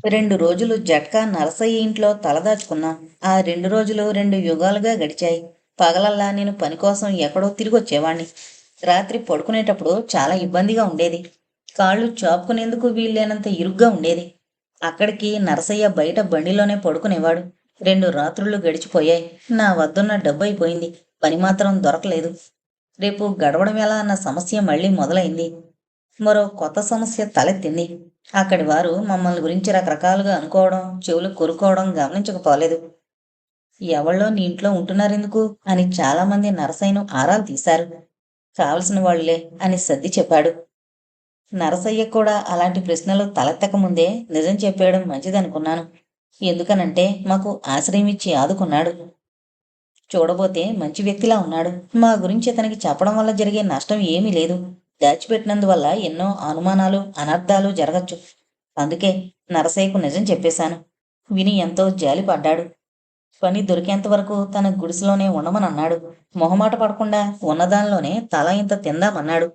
2 రోజులు జట్కా నరసయ్య ఇంట్లో తలదాచుకున్నాం. ఆ 2 రోజులు 2 యుగాలుగా గడిచాయి. పగలల్లా నేను పని కోసం ఎక్కడో తిరిగొచ్చేవాణ్ణి. రాత్రి పడుకునేటప్పుడు చాలా ఇబ్బందిగా ఉండేది. కాళ్ళు చాపుకునేందుకు వీల్లేనంత ఇరుగ్గా ఉండేది. అక్కడికి నరసయ్య బయట బండిలోనే పడుకునేవాడు. 2 రాత్రుళ్ళు గడిచిపోయాయి. నా వద్దున్న డబ్బయిపోయింది. పని మాత్రం దొరకలేదు. రేపు గడవడం ఎలా అన్న సమస్య మళ్ళీ మొదలైంది. మరో కొత్త సమస్య తలెత్తింది. అక్కడి వారు మమ్మల్ని గురించి రకరకాలుగా అనుకోవడం, చెవులు కొరుకోవడం గమనించకపోలేదు. ఎవళ్ళో నీ ఇంట్లో ఉంటున్నారెందుకు అని చాలామంది నరసయ్యను ఆరాలు తీశారు. కావలసిన వాళ్లే అని సర్ది చెప్పాడు. నరసయ్య కూడా అలాంటి ప్రశ్నలు తలెత్తకముందే నిజం చెప్పేయడం మంచిదనుకున్నాను. ఎందుకనంటే మాకు ఆశ్రయం ఇచ్చి ఆదుకున్నాడు. చూడబోతే మంచి వ్యక్తిలా ఉన్నాడు. మా గురించి అతనికి చెప్పడం వల్ల జరిగే నష్టం ఏమీ లేదు. దాచిపెట్టినందువల్ల ఎన్నో అనుమానాలు, అనర్థాలు జరగచ్చు. అందుకే నరసయ్యకు నిజం చెప్పేశాను. విని ఎంతో జాలిపడ్డాడు. పని దొరికేంత వరకు తన గుడిసెలోనే ఉండమనన్నాడు. మొహమాట పడకుండా ఉన్నదానిలోనే తల ఇంత తిందామన్నాడు.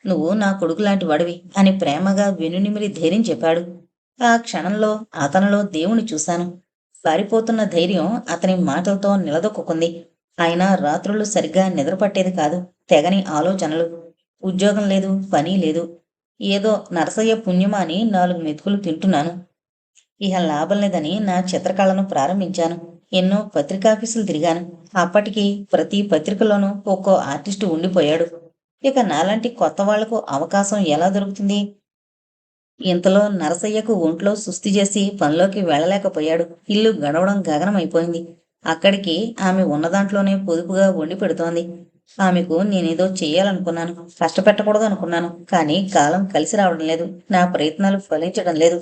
నువ్వు నా కొడుకు లాంటి వాడివి అని ప్రేమగా వెనునిమిరి ధైర్యం చెప్పాడు. ఆ క్షణంలో అతనిలో దేవుని చూశాను. పారిపోతున్న ధైర్యం అతని మాటలతో నిలదొక్కుంది. అయినా రాత్రుళ్ళు సరిగ్గా నిద్రపట్టేది కాదు. తెగని ఆలోచనలు. ఉద్యోగం లేదు, పని లేదు. ఏదో నరసయ్య పుణ్యమా అని 4 మెతుకులు తింటున్నాను. ఇహ లాభం లేదని నా చిత్రకళను ప్రారంభించాను. ఎన్నో పత్రికాఫీసులు తిరిగాను. అప్పటికి ప్రతి పత్రికలోనూ ఒక్కో ఆర్టిస్టు ఉండిపోయాడు. ఇక నాలాంటి కొత్త వాళ్లకు అవకాశం ఎలా దొరుకుతుంది? ఇంతలో నరసయ్యకు ఒంట్లో సుస్థి చేసి పనిలోకి వెళ్ళలేకపోయాడు. ఇల్లు గడవడం గగనమైపోయింది. అక్కడికి ఆమె ఉన్నదాంట్లోనే పొదుపుగా వండి పెడుతోంది. ఆమెకు నేనేదో చెయ్యాలనుకున్నాను, కష్టపెట్టకూడదు అనుకున్నాను. కానీ కాలం కలిసి రావడం లేదు. నా ప్రయత్నాలు ఫలించడం లేదు.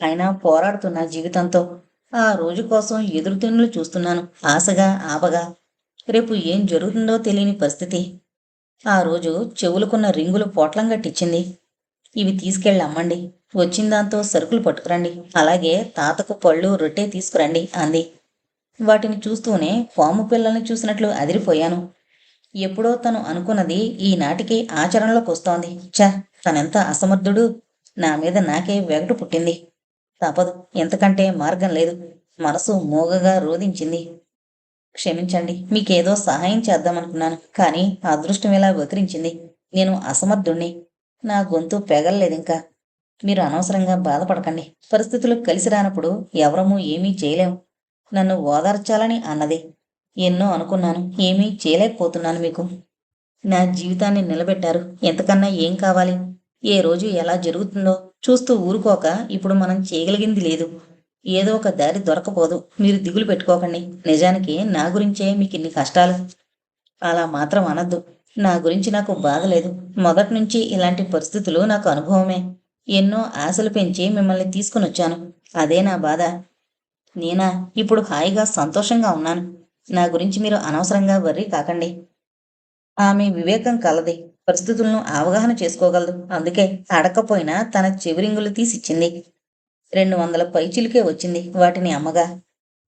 అయినా పోరాడుతున్నా జీవితంతో. ఆ రోజు కోసం ఎదురుతిన్నులు చూస్తున్నాను, ఆశగా ఆపగా. రేపు ఏం జరుగుతుందో తెలియని పరిస్థితి. ఆ రోజు చెవులకున్న రింగులు పొట్లం గట్టిచ్చింది. ఇవి తీసుకెళ్ళి అమ్మండి. వచ్చిందాంతో సరుకులు పట్టుకురండి. అలాగే తాతకు పళ్ళు, రొట్టె తీసుకురండి అంది. వాటిని చూస్తూనే పాము పిల్లల్ని చూసినట్లు అదిరిపోయాను. ఎప్పుడో తను అనుకున్నది ఈనాటికి ఆచరణలోకొస్తోంది. ఛ! తనెంత అసమర్థుడు! నా మీద నాకే వెగటు పుట్టింది. తపదు, ఎంతకంటే మార్గం లేదు. మనసు మూగగా రోదించింది. క్షమించండి, మీకేదో సహాయం చేద్దామనుకున్నాను. కానీ అదృష్టం ఇలా వక్రించింది. నేను అసమర్థుణ్ణి. నా గొంతు పెగల్లేదింకా. మీరు అనవసరంగా బాధపడకండి. పరిస్థితులు కలిసి రానప్పుడు ఎవరమూ ఏమీ చేయలేం. నన్ను ఓదార్చాలని అన్నది. ఎన్నో అనుకున్నాను. ఏమీ చేయలేకపోతున్నాను మీకు. నా జీవితాన్ని నిలబెట్టారు. ఎంతకన్నా ఏం కావాలి? ఏ రోజు ఎలా జరుగుతుందో చూస్తూ ఊరుకోక ఇప్పుడు మనం చేయగలిగింది లేదు. ఏదో ఒక దారి దొరకపోదు. మీరు దిగులు పెట్టుకోకండి. నిజానికి నా గురించే మీకిన్ని కష్టాలు. అలా మాత్రం అనద్దు. నా గురించి నాకు బాధ లేదు. మొదటి నుంచి ఇలాంటి పరిస్థితులు నాకు అనుభవమే. ఎన్నో ఆశలు పెంచి మిమ్మల్ని తీసుకునొచ్చాను. అదే నా బాధ. నేనా ఇప్పుడు హాయిగా సంతోషంగా ఉన్నాను. నా గురించి మీరు అనవసరంగా వర్రీ కాకండి. ఆమె వివేకం కలది. పరిస్థితులను అవగాహన చేసుకోగలదు. అందుకే అడక్కపోయినా తన చెవిరింగులు తీసిచ్చింది. 200 పైచిలుకే వచ్చింది వాటిని అమ్మగా.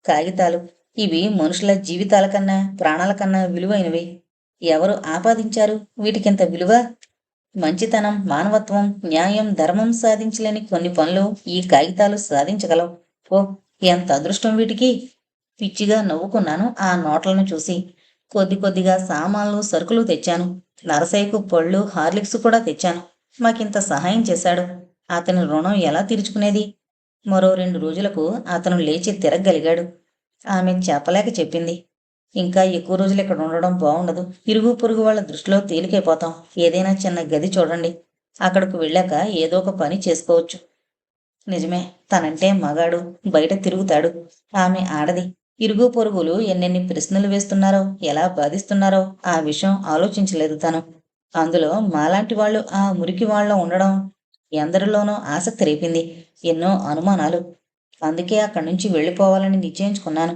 కాగితాలు. ఇవి మనుషుల జీవితాల కన్నా, ప్రాణాల కన్నా విలువైనవి. ఎవరు ఆపాదించారు వీటికింత విలువ? మంచితనం, మానవత్వం, న్యాయం, ధర్మం సాధించలేని కొన్ని పనులు ఈ కాగితాలు సాధించగలవు. ఓ, ఎంత అదృష్టం వీటికి! పిచ్చిగా నవ్వుకున్నాను ఆ నోట్లను చూసి. కొద్ది కొద్దిగా సామాన్లు, సరుకులు తెచ్చాను. నరసయ్యకు పళ్ళు, హార్లిక్స్ కూడా తెచ్చాను. మాకింత సహాయం చేశాడు. అతని రుణం ఎలా తీర్చుకునేది? మరో 2 రోజులకు అతను లేచి తిరగగలిగాడు. ఆమె చెప్పలేక చెప్పింది. ఇంకా ఎక్కువ రోజులు ఇక్కడ ఉండడం బాగుండదు. ఇరుగు పొరుగు వాళ్ళ దృష్టిలో తేలికైపోతాం. ఏదైనా చిన్న గది చూడండి. అక్కడకు వెళ్ళాక ఏదో ఒక పని చేసుకోవచ్చు. నిజమే, తనంటే మగాడు, బయట తిరుగుతాడు. ఆమె ఆడది. ఇరుగు పొరుగులు ఎన్నెన్ని ప్రశ్నలు వేస్తున్నారో, ఎలా బాధిస్తున్నారో ఆ విషయం ఆలోచించలేదు తను. అందులో మాలాంటి వాళ్ళు ఆ మురికి వాళ్ళ ఉండడం ఎందరిలోనో ఆసక్తి రేపింది. ఎన్నో అనుమానాలు. అందుకే అక్కడి నుంచి వెళ్ళిపోవాలని నిశ్చయించుకున్నాను.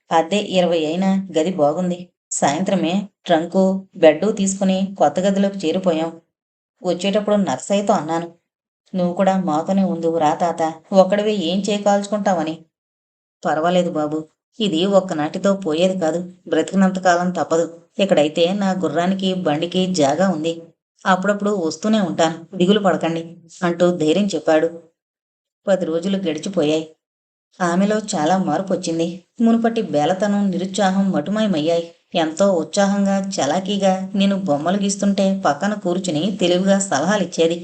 అద్దె 20 అయినా గది బాగుంది. సాయంత్రమే ట్రంకు, బెడ్డు తీసుకుని కొత్త గదిలోకి చేరిపోయాం. వచ్చేటప్పుడు నర్సయ్యతో అన్నాను. నువ్వు కూడా మాతోనే ఉండు రా తాత. ఒక్కడివే ఏం చేయకాల్చుకుంటావని. పర్వాలేదు బాబు. ఇది ఒక్కనాటితో పోయేది కాదు. బ్రతికినంతకాలం తప్పదు. ఇక్కడైతే నా గుర్రానికి, బండికి జాగా ఉంది. అప్పుడప్పుడు వస్తూనే ఉంటాను. దిగులు పడకండి అంటూ ధైర్యం చెప్పాడు. 10 రోజులు గడిచిపోయాయి. ఆమెలో చాలా మార్పొచ్చింది. మునుపటి బేలతనం, నిరుత్సాహం మటుమాయమయ్యాయి. ఎంతో ఉత్సాహంగా, చలాకీగా నేను బొమ్మలు గీస్తుంటే పక్కన కూర్చుని తెలివిగా సలహాలిచ్చేది.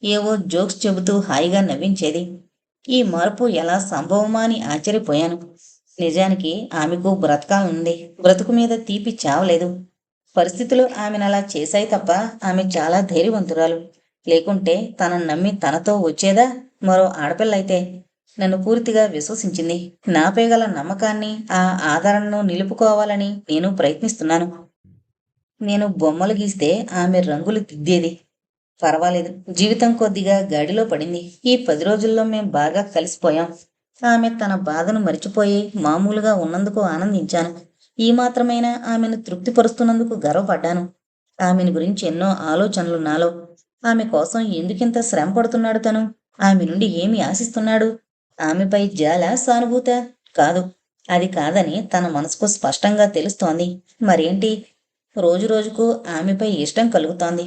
ఏవో జోక్స్ చెబుతూ హాయిగా నవ్వించేది. ఈ మార్పు ఎలా సంభవమా అని ఆశ్చర్యపోయాను. నిజానికి ఆమెకు బ్రతకాలనుంది. బ్రతుకు మీద తీపి చావలేదు. పరిస్థితులు ఆమెనలా చేశాయి తప్ప ఆమె చాలా ధైర్యవంతురాలు. లేకుంటే తనను నమ్మి తనతో వచ్చేదా? మరో ఆడపిల్లయితే. నన్ను పూర్తిగా విశ్వసించింది. నాపై గల నమ్మకాన్ని, ఆ ఆదరణను నిలుపుకోవాలని నేను ప్రయత్నిస్తున్నాను. నేను బొమ్మలు గీస్తే ఆమె రంగులు దిద్దేది. పర్వాలేదు, జీవితం కొద్దిగా గాడిలో పడింది. ఈ 10 రోజుల్లో మేం బాగా కలిసిపోయాం. ఆమె తన బాధను మరిచిపోయి మామూలుగా ఉన్నందుకు ఆనందించాను. ఈ మాత్రమైనా ఆమెను తృప్తిపరుస్తున్నందుకు గర్వపడ్డాను. ఆమెను గురించి ఎన్నో ఆలోచనలు నాలో. ఆమె కోసం ఎందుకింత శ్రమ పడుతున్నాడు తను? ఆమె నుండి ఏమి ఆశిస్తున్నాడు? ఆమెపై జాల, సానుభూత? కాదు. అది కాదని తన మనసుకు స్పష్టంగా తెలుస్తోంది. మరేంటి? రోజురోజుకు ఆమెపై ఇష్టం కలుగుతోంది.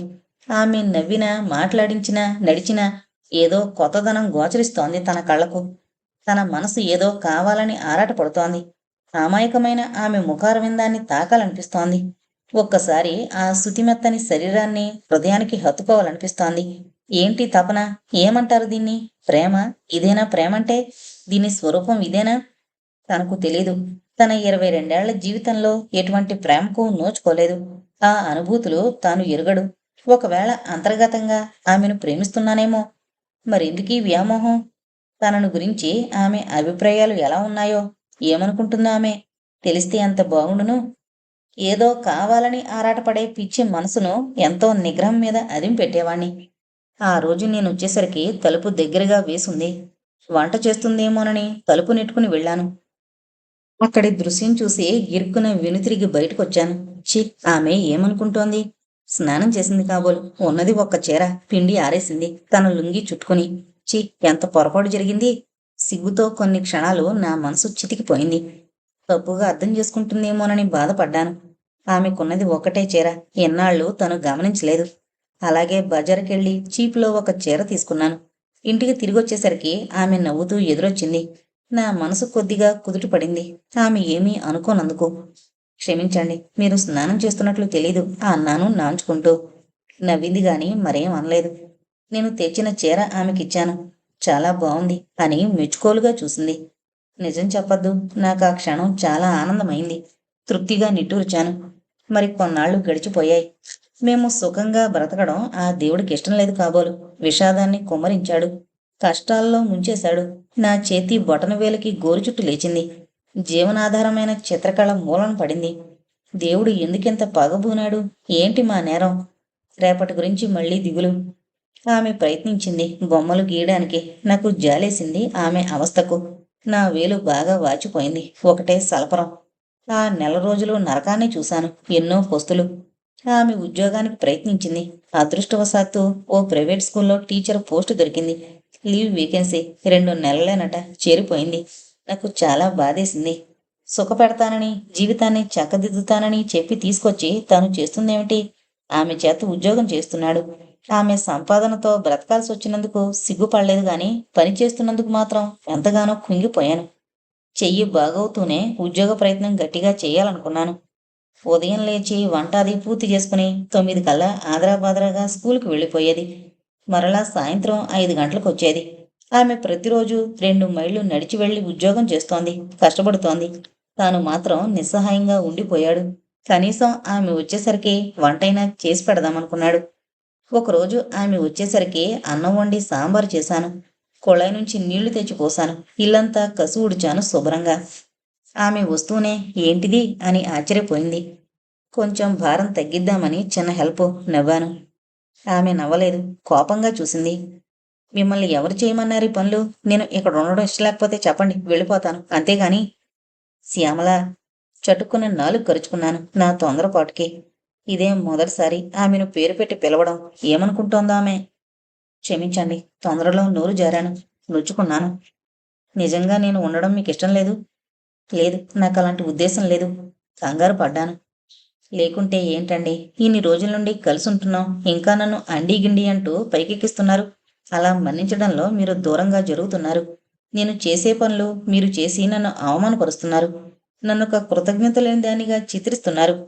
ఆమె నవ్వినా, మాట్లాడించినా, నడిచినా ఏదో కొత్తదనం గోచరిస్తోంది తన కళ్ళకు. తన మనసు ఏదో కావాలని ఆరాటపడుతోంది. అమాయకమైన ఆమె ముఖారవిందాన్ని తాకాలనిపిస్తోంది. ఒక్కసారి ఆ శుతిమెత్తని శరీరాన్ని హృదయానికి హత్తుకోవాలనిపిస్తోంది. ఏంటి తపన? ఏమంటారు దీన్ని? ప్రేమ? ఇదేనా ప్రేమంటే? దీని స్వరూపం ఇదేనా? తనకు తెలీదు. తన 22 జీవితంలో ఎటువంటి ప్రేమకు నోచుకోలేదు. ఆ అనుభూతులు తాను ఎరుగడు. ఒకవేళ అంతర్గతంగా ఆమెను ప్రేమిస్తున్నానేమో. మరెందుకీ వ్యామోహం? తనను గురించి ఆమె అభిప్రాయాలు ఎలా ఉన్నాయో, ఏమనుకుంటుందో ఆమె తెలిస్తే ఎంత బాగుండును. ఏదో కావాలని ఆరాటపడే పిచ్చి మనసును ఎంతో నిగ్రహం మీద అదింపెట్టేవాణ్ణి. ఆ రోజు నేనొచ్చేసరికి తలుపు దగ్గరగా వేసుంది. వంట చేస్తుందేమోనని తలుపు నెట్టుకుని వెళ్ళాను. అక్కడి దృశ్యం చూసి గిరుక్కున వెనుతిరిగి బయటకొచ్చాను. ఛీ! ఆమె ఏమనుకుంటోంది? స్నానం చేసింది కాబోలు. ఉన్నది ఒక్క చీర, పిండి ఆరేసింది తన లుంగీ చుట్టుకుని. ఛీ! ఎంత పొరపాటు జరిగింది! సిగ్గుతో కొన్ని క్షణాలు నా మనసు చితికిపోయింది. తప్పుగా అర్థం చేసుకుంటుందేమోనని బాధపడ్డాను. ఆమెకున్నది ఒక్కటే చీర. ఎన్నాళ్ళు తను గమనించలేదు. అలాగే బజారుకెళ్ళి చీపులో ఒక చీర తీసుకున్నాను. ఇంటికి తిరిగొచ్చేసరికి ఆమె నవ్వుతూ ఎదురొచ్చింది. నా మనసు కొద్దిగా కుదుటపడింది. ఆమె ఏమీ అనుకోనందుకు. క్షమించండి, మీరు స్నానం చేస్తున్నట్లు తెలీదు అన్నాను నాంచుకుంటూ. నవ్వింది గాని మరేం అనలేదు. నేను తెచ్చిన చీర ఆమెకిచ్చాను. చాలా బావుంది అని మెచ్చుకోలుగా చూసింది. నిజం చెప్పద్దు, నాకు ఆ క్షణం చాలా ఆనందమైంది. తృప్తిగా నిట్టూర్చాను. మరి కొన్నాళ్లు గడిచిపోయాయి. మేము సుఖంగా బ్రతకడం ఆ దేవుడికి ఇష్టం లేదు కాబోలు. విషాదాన్ని కుమ్మరించాడు. కష్టాల్లో ముంచేశాడు. నా చేతి బొటనవేలుకి గోరుచుట్టు లేచింది. జీవనాధారమైన చిత్రకళ మూలన పడింది. దేవుడు ఎందుకింత పగబూనాడు? ఏంటి మా నేరం? రేపటి గురించి మళ్ళీ దిగులు. ఆమె ప్రయత్నించింది బొమ్మలు గీయడానికి. నాకు జాలేసింది ఆమె అవస్థకు. నా వేలు బాగా వాచిపోయింది. ఒకటే సలపరం. ఆ 1 రోజులు నరకాన్ని చూశాను. ఎన్నో పొస్తులు. ఆమె ఉద్యోగానికి ప్రయత్నించింది. అదృష్టవశాత్తు ఓ ప్రైవేట్ స్కూల్లో టీచర్ పోస్టు దొరికింది. Leave vacancy 2 నెలలేనట. చేరిపోయింది. నాకు చాలా బాధేసింది. సుఖపెడతానని, జీవితాన్ని చక్కదిద్దుతానని చెప్పి తీసుకొచ్చి తను చేస్తుందేమిటి? ఆమె చేత ఉద్యోగం చేస్తున్నాడు. ఆమె సంపాదనతో బ్రతకాల్సి వచ్చినందుకు సిగ్గుపడలేదు గాని పని చేస్తున్నందుకు మాత్రం ఎంతగానో కుంగిపోయాను. చెయ్యి బాగవుతూనే ఉద్యోగ ప్రయత్నం గట్టిగా చెయ్యాలనుకున్నాను. ఉదయం లేచి వంట అది పూర్తి చేసుకుని 9 కల్లా ఆదరాబాదరాగా స్కూలుకు వెళ్ళిపోయేది. మరలా సాయంత్రం 5 గంటలకు వచ్చేది. ఆమె ప్రతిరోజు 2 మైళ్ళు నడిచి వెళ్లి ఉద్యోగం చేస్తోంది, కష్టపడుతోంది. తాను మాత్రం నిస్సహాయంగా ఉండిపోయాడు. కనీసం ఆమె వచ్చేసరికి వంటైనా చేసి పెడదామనుకున్నాడు. ఒకరోజు ఆమె వచ్చేసరికి అన్నం వండి సాంబారు చేశాను. కుళాయి నుంచి నీళ్లు తెచ్చి పోశాను. ఇల్లంతా కసు ఊడ్చాను శుభ్రంగా. ఆమె వస్తూనే ఏంటిది అని ఆశ్చర్యపోయింది. కొంచెం భారం తగ్గిద్దామని చిన్న హెల్ప్. నవ్వాను. ఆమె నవ్వలేదు. కోపంగా చూసింది. మిమ్మల్ని ఎవరు చేయమన్నారు ఈ పనులు? నేను ఇక్కడ ఉండడం ఇష్టం లేకపోతే చెప్పండి, వెళ్ళిపోతాను. అంతేగాని. శ్యామల. చటుక్కున నాలుగు కరుచుకున్నాను నా తొందరపాటుకి. ఇదేం మొదటిసారి ఆమెను పేరు పెట్టి పిలవడం. ఏమనుకుంటోందో ఆమె? క్షమించండి, తొందరలో నోరు జారాను. నొచ్చుకున్నాను. నిజంగా నేను ఉండడం మీకు ఇష్టం లేదు? లేదు, నాకు అలాంటి ఉద్దేశం లేదు. కంగారు పడ్డాను. లేకుంటే ఏంటండి, ఇన్ని రోజుల నుండి కలిసి ఉంటున్నాం, ఇంకా నన్ను అండీ గిండి అంటూ పైకెక్కిస్తున్నారు? అలా మన్నించడంలో మీరు దూరంగా జరుగుతున్నారు. నేను చేసే పనులు మీరు చేసి నన్ను అవమానపరుస్తున్నారు. నన్నొక కృతజ్ఞత లేని దానిగా చిత్రిస్తున్నారు.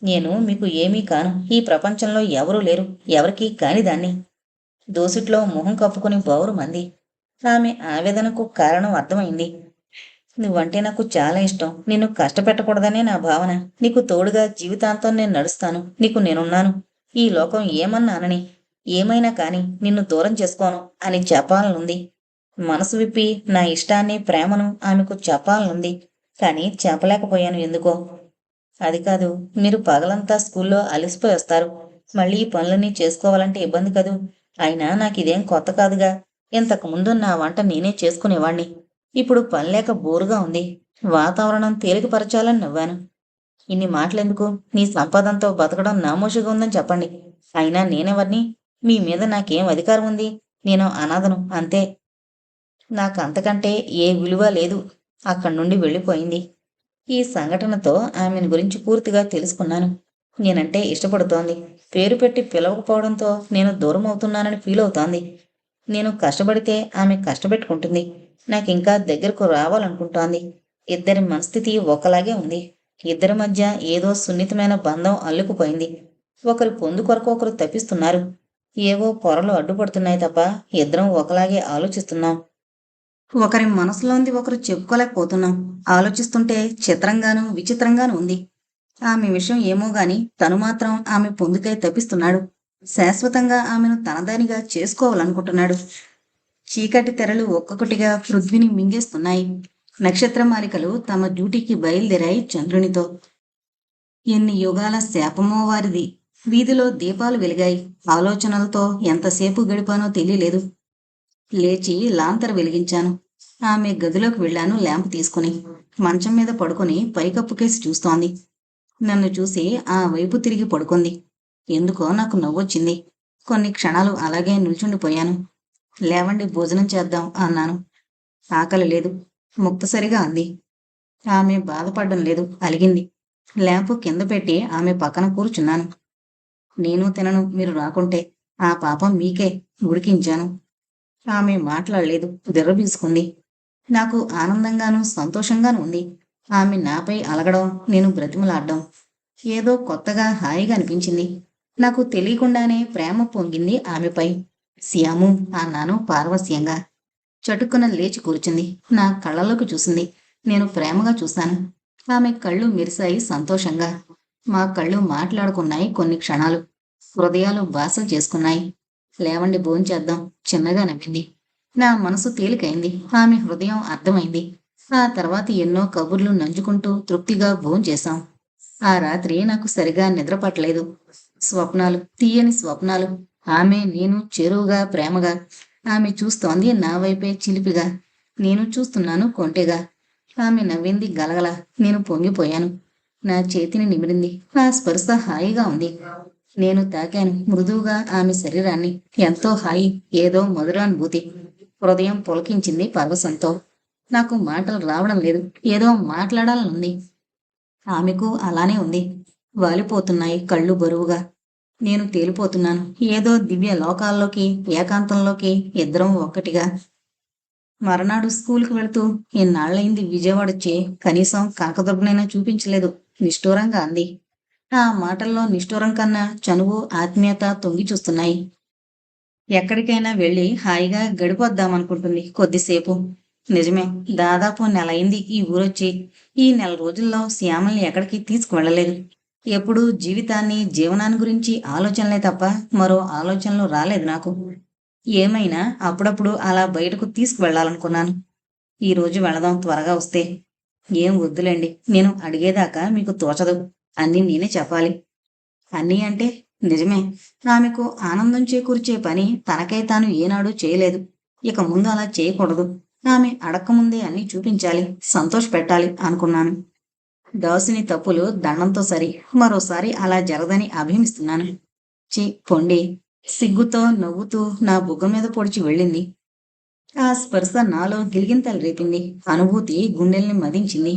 నేను మీకు ఏమీ కాను. ఈ ప్రపంచంలో ఎవరూ లేరు. ఎవరికీ కాని దాన్ని. దోసిట్లో మొహం కప్పుకుని బౌరుమంది. ఆమె ఆవేదనకు కారణం అర్థమైంది. నువ్వంటే నాకు చాలా ఇష్టం. నిన్ను కష్టపెట్టకూడదనే నా భావన. నీకు తోడుగా జీవితాంతం నేను నడుస్తాను. నీకు నేనున్నాను. ఈ లోకం ఏమన్నా అనని, ఏమైనా కాని నిన్ను దూరం చేసుకోను అని చెప్పాలనుంది. మనసు విప్పి నా ఇష్టాన్ని, ప్రేమను ఆమెకు చెప్పాలనుంది. కానీ చెప్పలేకపోయాను ఎందుకో. అది కాదు, మీరు పగలంతా స్కూల్లో అలసిపోయి వస్తారు. మళ్ళీ ఈ పనులన్నీ చేసుకోవాలంటే ఇబ్బంది కదూ. అయినా నాకిదేం కొత్త కాదుగా. ఇంతకుముందు నా వంట నేనే చేసుకునేవాణ్ణి. ఇప్పుడు పనిలేక బోరుగా ఉంది. వాతావరణం తేలికపరచాలని నవ్వాను. ఇన్ని మాటలెందుకు? నీ సంపాదనతో బతకడం నామోషిగా ఉందని చెప్పండి. అయినా నేనెవర్ని? మీ మీద నాకేం అధికారం ఉంది? నేను అనాథను అంతే. నాకంతకంటే ఏ విలువ లేదు. అక్కడి నుండి వెళ్ళిపోయింది. ఈ సంఘటనతో ఆమెను గురించి పూర్తిగా తెలుసుకున్నాను. నేనంటే ఇష్టపడుతోంది. పేరు పెట్టి పిలవకపోవడంతో నేను దూరం అవుతున్నానని ఫీల్ అవుతోంది. నేను కష్టపడితే ఆమె కష్టపెట్టుకుంటుంది. నాకింకా దగ్గరకు రావాలనుకుంటోంది. ఇద్దరి మనస్థితి ఒకలాగే ఉంది. ఇద్దరి మధ్య ఏదో సున్నితమైన బంధం అల్లుకుపోయింది. ఒకరి పొందు కొరకు ఒకరు తప్పిస్తున్నారు. ఏవో పొరలు అడ్డుపడుతున్నాయి తప్ప ఇద్దరం ఒకలాగే ఆలోచిస్తున్నాం. ఒకరి మనసులోంది ఒకరు చెప్పుకోలేకపోతున్నాం. ఆలోచిస్తుంటే చిత్రంగానూ విచిత్రంగానూ ఉంది. ఆమె విషయం ఏమో గాని తను మాత్రం ఆమె పొందుకై తప్పిస్తున్నాడు. శాశ్వతంగా ఆమెను తనదానిగా చేసుకోవాలనుకుంటున్నాడు. చీకటి తెరలు ఒక్కొక్కటిగా పృథ్విని మింగేస్తున్నాయి. నక్షత్రమాలికలు తమ డ్యూటీకి బయలుదేరాయి చంద్రునితో. ఎన్ని యుగాల శాపమో వారిది. వీధిలో దీపాలు వెలిగాయి. ఆలోచనలతో ఎంతసేపు గడిపానో తెలియలేదు. లేచి లాంతరు వెలిగించాను. ఆమె గదిలోకి వెళ్ళాను ల్యాంప్ తీసుకుని. మంచం మీద పడుకుని పైకప్పుకేసి చూస్తోంది. నన్ను చూసి ఆ వైపు తిరిగి పడుకుంది. ఎందుకో నాకు నవ్వొచ్చింది. కొన్ని క్షణాలు అలాగే నిల్చుండిపోయాను. లేవండి, భోజనం చేద్దాం అన్నాను. ఆకలి లేదు, ముక్తసరిగా అంది. ఆమె బాధపడడం లేదు, అలిగింది. ల్యాంపు కింద పెట్టి ఆమె పక్కన కూర్చున్నాను. నేను తినను మీరు రాకుంటే. ఆ పాపం మీకే ఉడికించాను. ఆమె మాట్లాడలేదు, బిర్రబీసుకుంది. నాకు ఆనందంగానూ సంతోషంగానూ ఉంది. ఆమె నాపై అలగడం, నేను బ్రతిమలాడ్డం. ఏదో కొత్తగా హాయిగా అనిపించింది. నాకు తెలియకుండానే ప్రేమ పొంగింది ఆమెపై. శ్యాము అన్నాను పారవస్యంగా. చటుక్కున లేచి కూర్చుంది. నా కళ్ళలోకి చూసింది. నేను ప్రేమగా చూశాను. ఆమె కళ్ళు మెరిశాయి సంతోషంగా. మా కళ్ళు మాట్లాడుకున్నాయి కొన్ని క్షణాలు. హృదయాలు భాషలు చేసుకున్నాయి. లేవండి, భోంచేద్దాం చిన్నగా నవ్వింది. నా మనసు తేలికైంది. ఆమె హృదయం అర్థమైంది. ఆ తర్వాత ఎన్నో కబుర్లు నంచుకుంటూ తృప్తిగా భోంచేశాం. ఆ రాత్రి నాకు సరిగా నిద్ర పట్టలేదు. స్వప్నాలు, తీయని స్వప్నాలు. ఆమె నేను చేరువుగా ప్రేమగా. ఆమె చూస్తోంది నా వైపే చిలిపిగా. నేను చూస్తున్నాను కొంటెగా. ఆమె నవ్వింది గలగల. నేను పొంగిపోయాను. నా చేతిని నిమిరింది. ఆ స్పర్శ హాయిగా ఉంది. నేను తాకాను మృదువుగా ఆమె శరీరాన్ని. ఎంతో హాయి, ఏదో మధురానుభూతి. హృదయం పులకించింది పరవశంతో. నాకు మాటలు రావడం లేదు. ఏదో మాట్లాడాలనుంది. ఆమెకు అలానే ఉంది. వాలిపోతున్నాయి కళ్ళు బరువుగా. నేను తేలిపోతున్నాను. ఏదో దివ్య లోకాల్లోకి, ఏకాంతంలోకి, ఇద్దరం ఒక్కటిగా. మరనాడు స్కూల్కి వెళుతూ ఇన్నాళ్లయింది విజయవాడొచ్చి, కనీసం కనకదుర్గనైనా చూపించలేదు నిష్ఠూరంగా అంది. ఆ మాటల్లో నిష్ఠూరం కన్నా చనువు, ఆత్మీయత తొంగి చూస్తున్నాయి. ఎక్కడికైనా వెళ్ళి హాయిగా గడిపొద్దామనుకుంటుంది కొద్దిసేపు. నిజమే, దాదాపు నెలయింది ఈ ఊరొచ్చి. ఈ నెల రోజుల్లో శ్యామల్ని ఎక్కడికి తీసుకువెళ్ళలేదు. ఎప్పుడూ జీవితాన్ని, జీవనాన్ని గురించి ఆలోచనలే తప్ప మరో ఆలోచనలు రాలేదు నాకు. ఏమైనా అప్పుడప్పుడు అలా బయటకు తీసుకువెళ్ళాలనుకున్నాను. ఈ రోజు వెళదాం, త్వరగా వస్తే. ఏం వద్దులేండి, నేను అడిగేదాకా మీకు తోచదు. అన్నీ నేనే చెప్పాలి. అన్నీ అంటే నిజమే. ఆమెకు ఆనందం చేకూర్చే పని తనకై తాను ఏనాడూ చేయలేదు. ఇక ముందు అలా చేయకూడదు. ఆమె అడక్కముందే అన్నీ చూపించాలి, సంతోషపెట్టాలి అనుకున్నాను. దాసుని తప్పులు దండంతో సరి. మరోసారి అలా జరగదని అభిమిస్తున్నాను. పొండి. సిగ్గుతో నవ్వుతూ నా బుగ్గ మీద పొడిచి వెళ్ళింది. ఆ స్పర్శ నాలో గిలిగింతలు రేపింది. అనుభూతి గుండెల్ని మదించింది.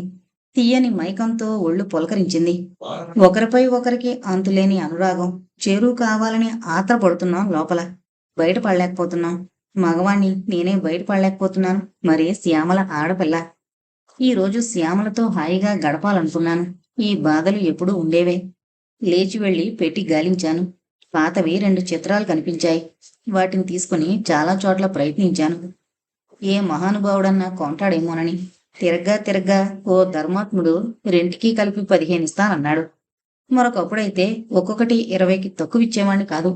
తీయని మైకంతో ఒళ్ళు పులకరించింది. ఒకరిపై ఒకరికి అంతులేని అనురాగం. చేరువు కావాలని ఆత్రపడుతున్నాం లోపల. బయటపడలేకపోతున్నాం. మగవాణ్ణి నేనే బయటపడలేకపోతున్నాను. మరి శ్యామల ఆడపిల్ల. ఈరోజు శ్యామలతో హాయిగా గడపాలనుకున్నాను. ఈ బాధలు ఎప్పుడూ ఉండేవే. లేచి వెళ్లి పెట్టి గాలించాను. పాతవి 2 చిత్రాలు కనిపించాయి. వాటిని తీసుకుని చాలా చోట్ల ప్రయత్నించాను. ఏ మహానుభావుడన్నా కొంటాడేమోనని. తిరగ్గా తిరగ్గా ఓ ధర్మాత్ముడు రెంటికి కలిపి 15 ఇస్తానన్నాడు. మరొకప్పుడైతే ఒక్కొక్కటి 20కి తక్కువిచ్చేవాణ్ణి కాదు.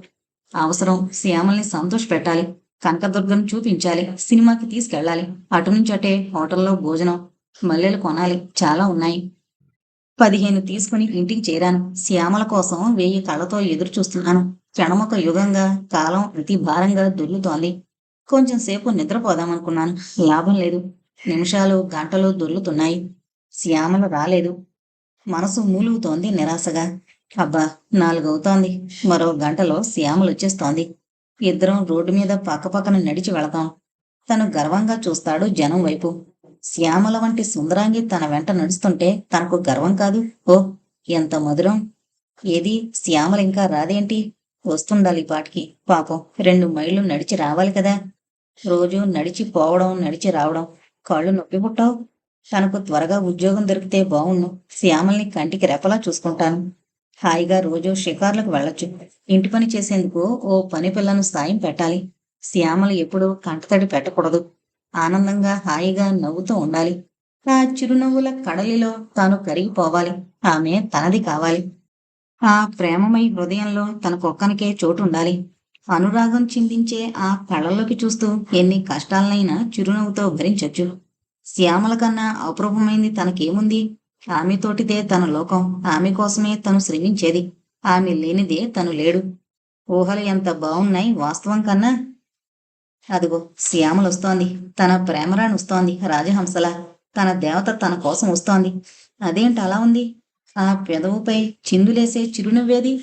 అవసరం శ్యామల్ని సంతోషపెట్టాలి. కనకదుర్గను చూపించాలి. సినిమాకి తీసుకెళ్ళాలి. అటు నుంచి అటే హోటల్లో భోజనం. మల్లెలు కొనాలి. చాలా ఉన్నాయి. 15 తీసుకుని ఇంటికి చేరాను. శ్యామల కోసం 1000 కళ్ళతో ఎదురు చూస్తున్నాను. క్షణమొక యుగంగా కాలం అతి భారంగా దొర్లుతోంది. కొంచెం సేపు నిద్రపోదామనుకున్నాను. లాభం లేదు. నిమిషాలు గంటలు దొర్లుతున్నాయి. శ్యామల రాలేదు. మనసు మూలుగుతోంది నిరాశగా. అబ్బా, 4 అవుతోంది. మరో గంటలో శ్యామలొచ్చేస్తోంది. ఇద్దరం రోడ్డు మీద పక్కపక్కన నడిచి వెళతాం. తను గర్వంగా చూస్తాడు జనం వైపు. శ్యామల వంటి సుందరాంగి తన వెంట నడుస్తుంటే తనకు గర్వం కాదు? ఓ, ఎంత మధురం! ఏది శ్యామల ఇంకా రాదేంటి? వస్తుండాలి ఈ పాటికి. పాపం 2 మైళ్ళు నడిచి రావాలి కదా. రోజు నడిచి పోవడం, నడిచి రావడం. కాళ్ళు నొప్పి పుట్టావు. తనకు త్వరగా ఉద్యోగం దొరికితే బావుణ్ణు. శ్యామల్ని కంటికి రెపలా చూసుకుంటాను. హాయిగా రోజు షికార్లకు వెళ్ళొచ్చు. ఇంటి పని చేసేందుకు ఓ పని పిల్లను సాయం పెట్టాలి. శ్యామల ఎప్పుడూ కంటతడి పెట్టకూడదు. ఆనందంగా హాయిగా నవ్వుతూ ఉండాలి. ఆ చిరునవ్వుల కడలిలో తాను కరిగిపోవాలి. ఆమె తనది కావాలి. ఆ ప్రేమమయ హృదయంలో తనకొక్కనికే చోటుండాలి. అనురాగం చిందించే ఆ కళ్ళలోకి చూస్తూ ఎన్ని కష్టాలనైనా చిరునవ్వుతో భరించొచ్చు. శ్యామల కన్నా అపరూపమైంది తనకేముంది? ఆమెతోటిదే తన లోకం. ఆమె కోసమే తను శ్రమించేది. ఆమె లేనిదే తను లేడు. ఊహలు ఎంత బావున్నాయి వాస్తవం కన్నా. అదిగో శ్యామలొస్తోంది. తన ప్రేమరాణి వస్తోంది రాజహంసలా. తన దేవత తన కోసం వస్తోంది. అదేంటి అలా ఉంది? ఆ పెదవుపై చిందులేసే చిరునవ్వేది?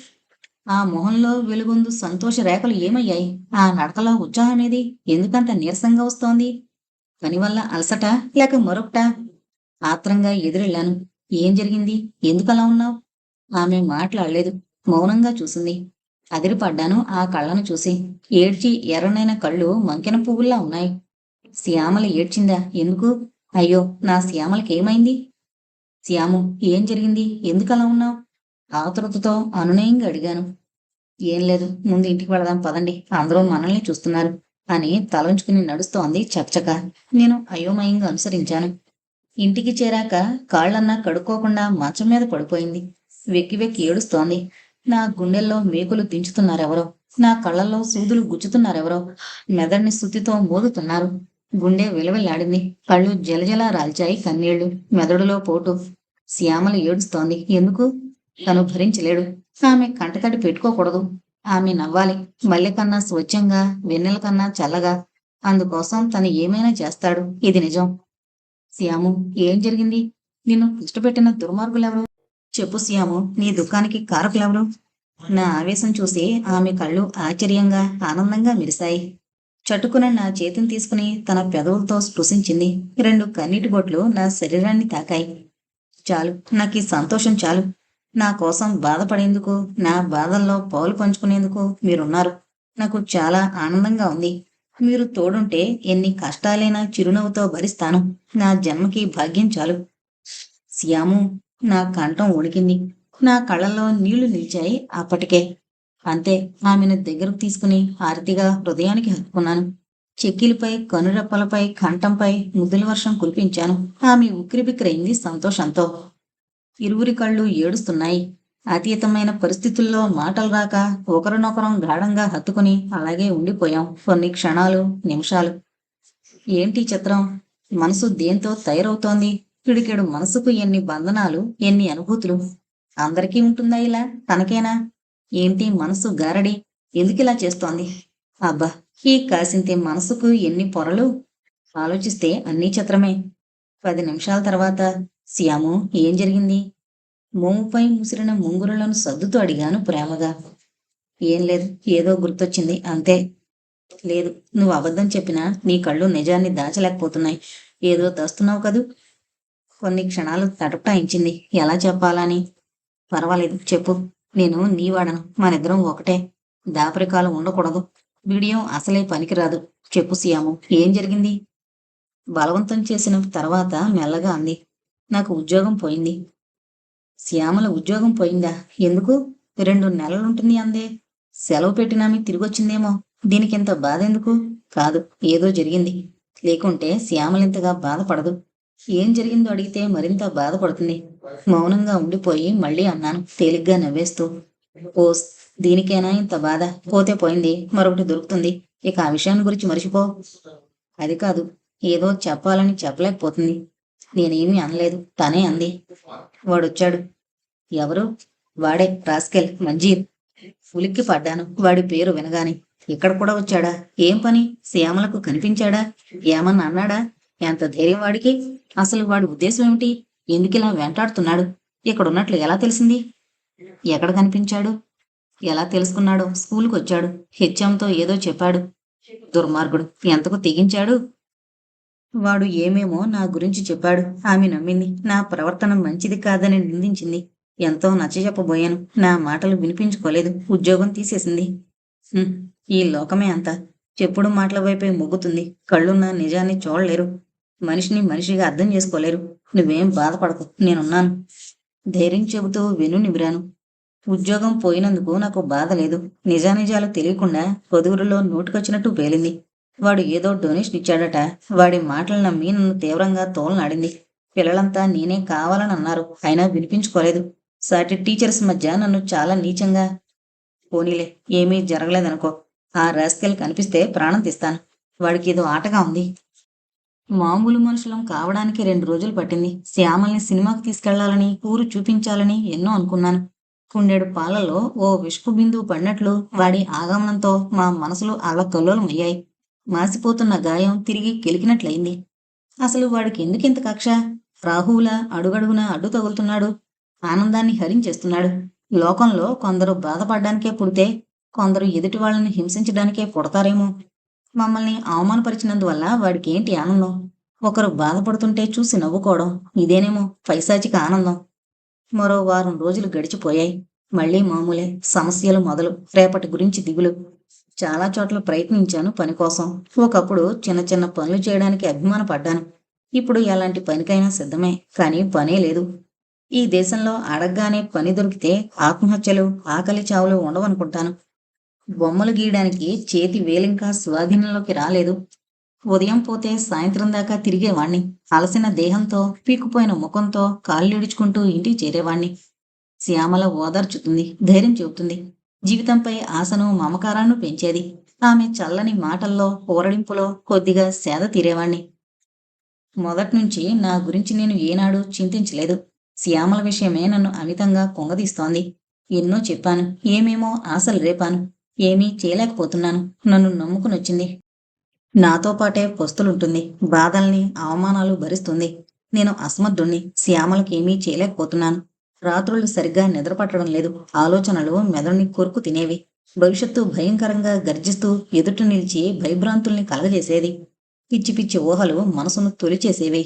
ఆ మొహంలో వెలుగొందు సంతోష రేఖలు ఏమయ్యాయి? ఆ నడకలో ఉత్సాహమేది? ఎందుకంత నీరసంగా వస్తోంది? పనివల్ల అలసట, లేక మరొకటా? ఆత్రంగా ఎదురెళ్ళాను. ఏం జరిగింది? ఎందుకలా ఉన్నావు? ఆమె మాట్లాడలేదు. మౌనంగా చూసింది. అదిరిపడ్డాను ఆ కళ్ళను చూసి. ఏడ్చి ఎర్రనైన కళ్ళు మంకెన పువ్వుల్లా ఉన్నాయి. శ్యామల ఏడ్చిందా? ఎందుకు? అయ్యో, నా శ్యామలకేమైంది? శ్యాము, ఏం జరిగింది? ఎందుకలా ఉన్నావు? ఆతృతతో అనునయంగా అడిగాను. ఏం లేదు. ముందు ఇంటికి వెళదాం పదండి. అందరూ మనల్ని చూస్తున్నారు అని తలంచుకుని నడుస్తోంది చకచక. నేను అయోమయంగా అనుసరించాను. ఇంటికి చేరాక కాళ్ళన్నా కడుక్కోకుండా మంచం మీద పడిపోయింది. వెక్కి వెక్కి ఏడుస్తోంది. నా గుండెల్లో మేకులు దించుతున్నారెవరో. నా కళ్ళల్లో సూదులు గుచ్చుతున్నారెవరో. మెదడిని సుత్తితో మోదుతున్నారు. గుండె విలవిల్లాడింది. కళ్ళు జలజలా రాల్చాయి కన్నీళ్లు. మెదడులో పోటు. శ్యామల ఏడుస్తోంది. ఎందుకు? తను భరించలేడు. ఆమె కంటతడి పెట్టుకోకూడదు. ఆమె నవ్వాలి. మల్లె కన్నా స్వచ్ఛంగా, వెన్నెల కన్నా చల్లగా. అందుకోసం తను ఏమైనా చేస్తాడు. ఇది నిజం. శ్యాము, ఏం జరిగింది? నిన్ను కష్టపెట్టిన దుర్మార్గులెవరు? చెప్పు శ్యాము, నీ దుఃఖానికి కారకులెవరు? నా ఆవేశం చూసి ఆమె కళ్ళు ఆశ్చర్యంగా, ఆనందంగా మెరిశాయి. చటుకున నా చేతిని తీసుకుని తన పెదవులతో స్పృశించింది. 2 కన్నీటి బొట్లు నా శరీరాన్ని తాకాయి. చాలు, నాకీ సంతోషం చాలు. నా కోసం బాధపడేందుకు, నా బాధల్లో పాలు పంచుకునేందుకు మీరున్నారు. నాకు చాలా ఆనందంగా ఉంది. మీరు తోడుంటే ఎన్ని కష్టాలైనా చిరునవ్వుతో భరిస్తాను. నా జన్మకి భాగ్యం చాలు. శ్యాము, నా కంఠం ఉడికింది. నా కళ్ళల్లో నీళ్లు నిలిచాయి అప్పటికే. అంతే, ఆమెను దగ్గరకు తీసుకుని హారతిగా హృదయానికి హత్తుకున్నాను. చెక్కిలిపై, కనురెప్పలపై, కంఠంపై ముద్దుల వర్షం కురిపించాను. ఆమె ఉక్కిరిబిక్కిరైంది సంతోషంతో. ఇరువురి కళ్ళు ఏడుస్తున్నాయి. అతీతమైన పరిస్థితుల్లో మాటలు రాక ఒకరినొకరం గాఢంగా హత్తుకుని అలాగే ఉండిపోయాం కొన్ని క్షణాలు, నిమిషాలు. ఏంటి చిత్రం? మనసు దేంతో తయారవుతోంది? పిడికెడు మనసుకు ఎన్ని బంధనాలు, ఎన్ని అనుభూతులు. అందరికీ ఉంటుందా ఇలా? తనకేనా? ఏంటి మనసు గారడి? ఎందుకిలా చేస్తోంది? అబ్బా, ఈ కాసింతే మనసుకు ఎన్ని పొరలు! ఆలోచిస్తే అన్నీ చిత్రమే. 10 నిమిషాల తర్వాత, శ్యాము, ఏం జరిగింది? మోముపై ముసిరిన ముంగురులను సర్దుతూ అడిగాను ప్రేమగా. ఏం లేదు, ఏదో గుర్తొచ్చింది అంతే. లేదు, నువ్వు అబద్ధం చెప్పినా నీ కళ్ళు నిజాన్ని దాచలేకపోతున్నాయి. ఏదో దాస్తున్నావు కదూ. కొన్ని క్షణాలు తటపటాయించింది. ఎలా చెప్పాలని. పర్వాలేదు, చెప్పు. నేను నీవాడను. మనిద్దరం ఒకటే. దాపరికాలు ఉండకూడదు. బిడియం అసలే పనికిరాదు. చెప్పు శ్యాము, ఏం జరిగింది? బలవంతం చేసిన తర్వాత మెల్లగా అంది. నాకు ఉద్యోగం పోయింది. శ్యామల ఉద్యోగం పోయిందా? ఎందుకు? 2 నెలలుంటుంది అందే. సెలవు పెట్టినామె తిరిగొచ్చిందేమో. దీనికింత బాధెందుకు? కాదు, ఏదో జరిగింది. లేకుంటే శ్యామలింతగా బాధపడదు. ఏం జరిగిందో అడిగితే మరింత బాధపడుతుంది. మౌనంగా ఉండిపోయి మళ్ళీ అన్నాను తేలిగ్గా నవ్వేస్తూ. ఓస్, దీనికేనా ఇంత బాధ? పోతే పోయింది, మరొకటి దొరుకుతుంది. ఇక ఆ విషయాన్ని గురించి మరిచిపో. అది కాదు, ఏదో చెప్పాలని చెప్పలేకపోతుంది. నేనేమీ అనలేదు, తనే అంది. వాడొచ్చాడు. ఎవరు? వాడే, రాస్కెల్ మంజీర్. ఉలిక్కి పడ్డాను వాడి పేరు వినగానే. ఇక్కడ కూడా వచ్చాడా? ఏం పని? శ్యామలకు కనిపించాడా? ఏమన్నా అన్నాడా? ఎంత ధైర్యం వాడికి? అసలు వాడి ఉద్దేశం ఏమిటి? ఎందుకిలా వెంటాడుతున్నాడు? ఇక్కడున్నట్లు ఎలా తెలిసింది? ఎక్కడ కనిపించాడు? ఎలా తెలుసుకున్నాడో? స్కూల్కి వచ్చాడు. హెచ్ఎంతో ఏదో చెప్పాడు. దుర్మార్గుడు, ఎంతకు తెగించాడు? వాడు ఏమేమో నా గురించి చెప్పాడు. ఆమె నమ్మింది. నా ప్రవర్తన మంచిది కాదని నిందించింది. ఎంతో నచ్చజెప్పబోయాను. నా మాటలు వినిపించుకోలేదు. ఉద్యోగం తీసేసింది. హ్మ్, ఈ లోకమే అంతా. చెప్పుడు మాటల వైపే మొగ్గుతుంది. కళ్ళున్న నిజాన్ని చూడలేరు. మనిషిని మనిషిగా అర్థం చేసుకోలేరు. నువ్వేం బాధపడకు, నేనున్నాను. ధైర్యం చెబుతూ వెను నిమిరాను. ఉద్యోగం పోయినందుకు నాకు బాధ లేదు. నిజానిజాలు తెలియకుండా పొదుగురులో నోటికొచ్చినట్టు పేలింది. వాడు ఏదో డొనేషన్ ఇచ్చాడట. వాడి మాటలు నమ్మి నన్ను తీవ్రంగా తోలనాడింది. పిల్లలంతా నేనే కావాలని అన్నారు, అయినా వినిపించుకోలేదు. సాటి టీచర్స్ మధ్య నన్ను చాలా నీచంగా. పోనీలే, ఏమీ జరగలేదనుకో. ఆ రాస్కెల్ కనిపిస్తే ప్రాణం తీస్తాను. వాడికి ఏదో ఆటగా ఉంది. మామూలు మనుషులం కావడానికి 2 రోజులు పట్టింది. శ్యామల్ని సినిమాకి తీసుకెళ్లాలని, ఊరు చూపించాలని ఎన్నో అనుకున్నాను. కుండెడు పాలలో ఓ విషపు బిందువు పడినట్లు వాడి ఆగమనంతో మా మనసులు అల్లకల్లోలమయ్యాయి. మాసిపోతున్న గాయం తిరిగి కెలికినట్లయింది. అసలు వాడికి ఎందుకింత కక్ష? రాహువులా అడుగడుగునా అడ్డు తగులుతున్నాడు. ఆనందాన్ని హరించేస్తున్నాడు. లోకంలో కొందరు బాధపడ్డానికే పుడితే, కొందరు ఎదుటి వాళ్ళని హింసించడానికే పుడతారేమో. మమ్మల్ని అవమానపరిచినందువల్ల వాడికి ఏంటి ఆనందం? ఒకరు బాధపడుతుంటే చూసి నవ్వుకోవడం, ఇదేనేమో పైశాచిక ఆనందం. మరో వారం రోజులు గడిచిపోయాయి. మళ్ళీ మామూలే. సమస్యలు మొదలు. రేపటి గురించి దిగులు. చాలా చోట్ల ప్రయత్నించాను పని కోసం. ఒకప్పుడు చిన్న చిన్న పనులు చేయడానికి అభిమానపడ్డాను. ఇప్పుడు ఎలాంటి పనికైనా సిద్ధమే, కానీ పనే లేదు. ఈ దేశంలో అడగ్గానే పని దొరికితే ఆత్మహత్యలు, ఆకలి చావులు ఉండవనుకుంటాను. బొమ్మలు గీయడానికి చేతి వేలింకా స్వాధీనంలోకి రాలేదు. ఉదయం పోతే సాయంత్రం దాకా తిరిగేవాణ్ణి. అలసిన దేహంతో, పీకుపోయిన ముఖంతో కాళ్ళీడుచుకుంటూ ఇంటికి చేరేవాణ్ణి. శ్యామల ఓదార్చుతుంది, ధైర్యం చెబుతుంది. జీవితంపై ఆశను, మమకారాన్ని పెంచేది. ఆమె చల్లని మాటల్లో, ఊరడింపులో కొద్దిగా సేద తీరేవాణ్ణి. మొదట్నుంచి నా గురించి నేను ఏనాడూ చింతించలేదు. శ్యామల విషయమే నన్ను అమితంగా కుంగదీస్తోంది. ఎన్నో చెప్పాను, ఏమేమో ఆశలు రేపాను. ఏమీ చేయలేకపోతున్నాను. నన్ను నమ్ముకునొచ్చింది. నాతో పాటే పస్తులుంటుంది. బాధల్ని, అవమానాలు భరిస్తుంది. నేను అసమర్థుణ్ణి. శ్యామలకేమీ చేయలేకపోతున్నాను. రాత్రులు సరిగ్గా నిద్రపట్టడం లేదు. ఆలోచనలు మెదడుని కొరుకు తినేవి. భవిష్యత్తు భయంకరంగా గర్జిస్తూ ఎదుట నిలిచి భయభ్రాంతుల్ని కలగజేసేది. పిచ్చి పిచ్చి ఊహలు మనసును తొలిచేసేవి.